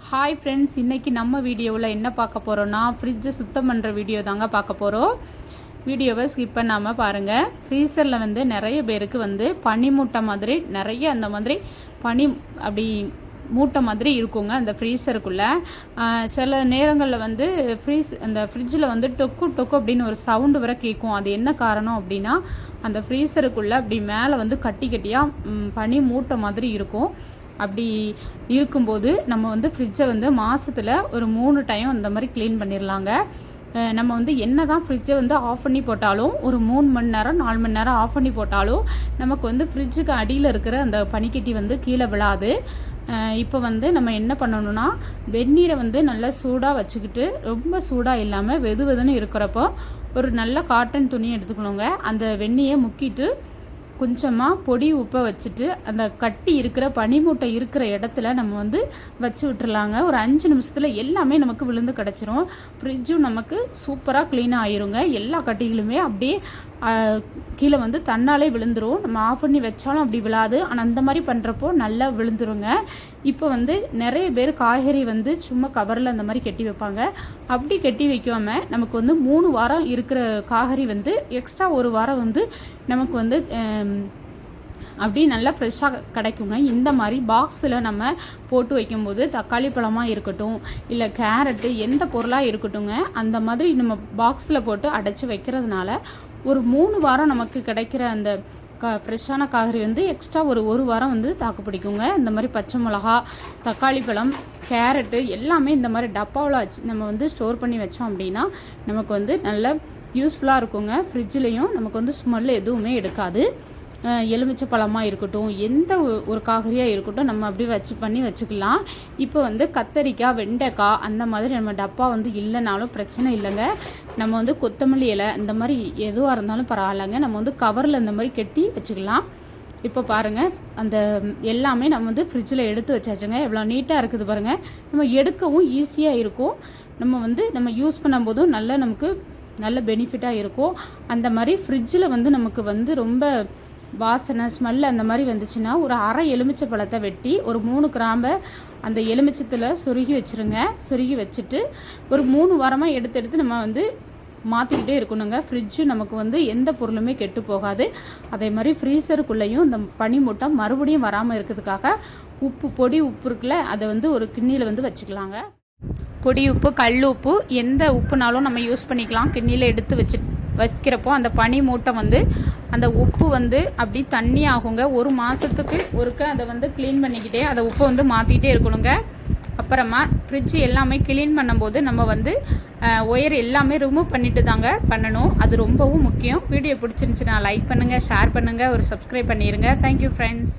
Hi friends, இன்றைக்கி நம்ம வீடியோவில் என்ன பார்க்க போகிறோன்னா ஃப்ரிட்ஜை சுத்தம் பண்ணுற வீடியோ தாங்க பார்க்க போகிறோம். வீடியோவை ஸ்கிப் பண்ணாமல் பாருங்கள். ஃப்ரீசரில் நிறைய பேருக்கு பனி மூட்டை மாதிரி நிறைய அந்த மாதிரி பனி அப்படி மூட்டை மாதிரி இருக்குங்க அந்த ஃப்ரீசருக்குள்ளே. சில நேரங்களில் அந்த ஃப்ரிட்ஜில் டொக்கு டொக்கு அப்படின்னு ஒரு சவுண்டு வர கேட்கும். அது என்ன காரணம் அப்படின்னா, அந்த ஃப்ரீசருக்குள்ளே அப்படி மேலே கட்டி கட்டியாக பனி மூட்டை மாதிரி இருக்கும். அப்படி இருக்கும்போது நம்ம ஃப்ரிட்ஜை மாதத்தில் ஒரு 3 டைம் அந்த மாதிரி க்ளீன் பண்ணிடலாங்க. நம்ம என்ன தான் ஃப்ரிட்ஜை ஆஃப் பண்ணி போட்டாலும் ஒரு 3 மணி நேரம் 4 மணி நேரம் ஆஃப் பண்ணி போட்டாலும் நமக்கு ஃப்ரிட்ஜுக்கு அடியில் இருக்கிற அந்த பனிக்கட்டி கீழே விழாது. இப்போ நம்ம என்ன பண்ணணும்னா, வெந்நீரை நல்லா சூடாக வச்சுக்கிட்டு, ரொம்ப சூடாக இல்லாமல் வெது வெதுன்னு இருக்கிறப்போ ஒரு நல்ல காட்டன் துணி எடுத்துக்கணுங்க. அந்த வெந்நியை முக்கிட்டு கொஞ்சமாக பொடி உப்பை வச்சுட்டு அந்த கட்டி இருக்கிற பனிமூட்டை இருக்கிற இடத்துல நம்ம வச்சு விட்டுருலாங்க. ஒரு 5 நிமிஷத்தில் எல்லாமே நமக்கு விழுந்து கிடச்சிரும். ஃப்ரிட்ஜும் நமக்கு சூப்பராக க்ளீனாக ஆயிருங்க. எல்லா கட்டிகளுமே அப்படியே கீழே தன்னாலே விழுந்துடும். நம்ம ஆஃப் பண்ணி வச்சாலும் அப்படி விழாது. ஆனால் அந்த மாதிரி பண்ணுறப்போ நல்லா விழுந்துருங்க. இப்போ நிறைய பேர் காய்கறி சும்மா கவரில் அந்த மாதிரி கட்டி வைப்பாங்க. அப்படி கட்டி வைக்காமல் நமக்கு 3 வாரம் இருக்கிற காய்கறி எக்ஸ்ட்ரா 1 வாரம் நமக்கு அப்படி நல்லா ஃப்ரெஷ்ஷாக கிடைக்குங்க. இந்த மாதிரி பாக்ஸில் நம்ம போட்டு வைக்கும்போது தக்காளி பழமாக இருக்கட்டும், இல்லை கேரட்டு, எந்த பொருளாக இருக்கட்டுங்க, அந்த மாதிரி நம்ம பாக்ஸில் போட்டு அடைச்சி வைக்கிறதுனால ஒரு 3 வாரம் நமக்கு கிடைக்கிற அந்த ஃப்ரெஷ்ஷான காய்கறி எக்ஸ்ட்ரா ஒரு வாரம் தாக்கு பிடிக்குங்க. இந்த மாதிரி பச்சை மிளகா, தக்காளி பழம், கேரட்டு எல்லாமே இந்த மாதிரி டப்பாவில் வச்சு நம்ம ஸ்டோர் பண்ணி வச்சோம் அப்படின்னா நமக்கு நல்ல யூஸ்ஃபுல்லாக இருக்குங்க. ஃப்ரிட்ஜ்லேயும் நமக்கு ஸ்மெல் எதுவுமே எடுக்காது. எலுமிச்சை பழமாக இருக்கட்டும், எந்த ஒரு காய்கறியாக இருக்கட்டும், நம்ம அப்படியே பண்ணி வச்சுக்கலாம். இப்போ கத்தரிக்காய், வெண்டைக்காய் அந்த மாதிரி நம்ம டப்பா இல்லைனாலும் பிரச்சனை இல்லைங்க. நம்ம கொத்தமல்லி இலை இந்த மாதிரி எதுவாக இருந்தாலும் பரவாயில்லைங்க. நம்ம கவரில் இந்த மாதிரி கட்டி வச்சுக்கலாம். இப்போ பாருங்கள், அந்த எல்லாமே நம்ம ஃப்ரிட்ஜில் எடுத்து வச்சாச்சுங்க. எவ்வளோ நீட்டாக இருக்குது பாருங்கள். நம்ம எடுக்கவும் ஈஸியாக இருக்கும். நம்ம யூஸ் பண்ணும்போதும் நமக்கு நல்ல பெனிஃபிட்டாக இருக்கும். அந்த மாதிரி ஃப்ரிட்ஜில் நமக்கு ரொம்ப வாசனை ஸ்மெல் அந்த மாதிரி வந்துச்சுன்னா ஒரு அரை எலுமிச்சை பழத்தை வெட்டி ஒரு 3 கிராம்பை அந்த எலுமிச்சத்தில் சொருகி வச்சுருங்க. சொருகி வச்சுட்டு ஒரு 3 வாரமாக எடுத்து நம்ம மாற்றிக்கிட்டே இருக்கணுங்க. ஃப்ரிட்ஜு நமக்கு எந்த பொருளுமே கெட்டு போகாது. அதே மாதிரி ஃப்ரீசருக்குள்ளேயும் இந்த பனி மூட்டை மறுபடியும் வராமல் இருக்கிறதுக்காக பொடி உப்பு இருக்குல்ல, அதை ஒரு கிண்ணியில் வச்சுக்கலாங்க. பொடி உப்பு, கல் உப்பு, எந்த உப்புனாலும் நம்ம யூஸ் பண்ணிக்கலாம். கிண்ணியில் எடுத்து வைக்கிறப்போ அந்த பனி மூட்டை அந்த உப்பு அப்படி தண்ணி ஆகுங்க. 1 மாதத்துக்கு ஒருக்க அதை க்ளீன் பண்ணிக்கிட்டே அதை உப்பை மாற்றிக்கிட்டே இருக்கணுங்க. அப்புறமா ஃப்ரிட்ஜ் எல்லாமே க்ளீன் பண்ணும்போது நம்ம ஒயர் எல்லாமே ரிமூவ் பண்ணிட்டு தாங்க பண்ணணும். அது ரொம்பவும் முக்கியம். வீடியோ பிடிச்சிருந்துச்சுன்னா லைக் பண்ணுங்கள், ஷேர் பண்ணுங்கள், ஒரு சப்ஸ்கிரைப் பண்ணிடுங்க. Thank you friends.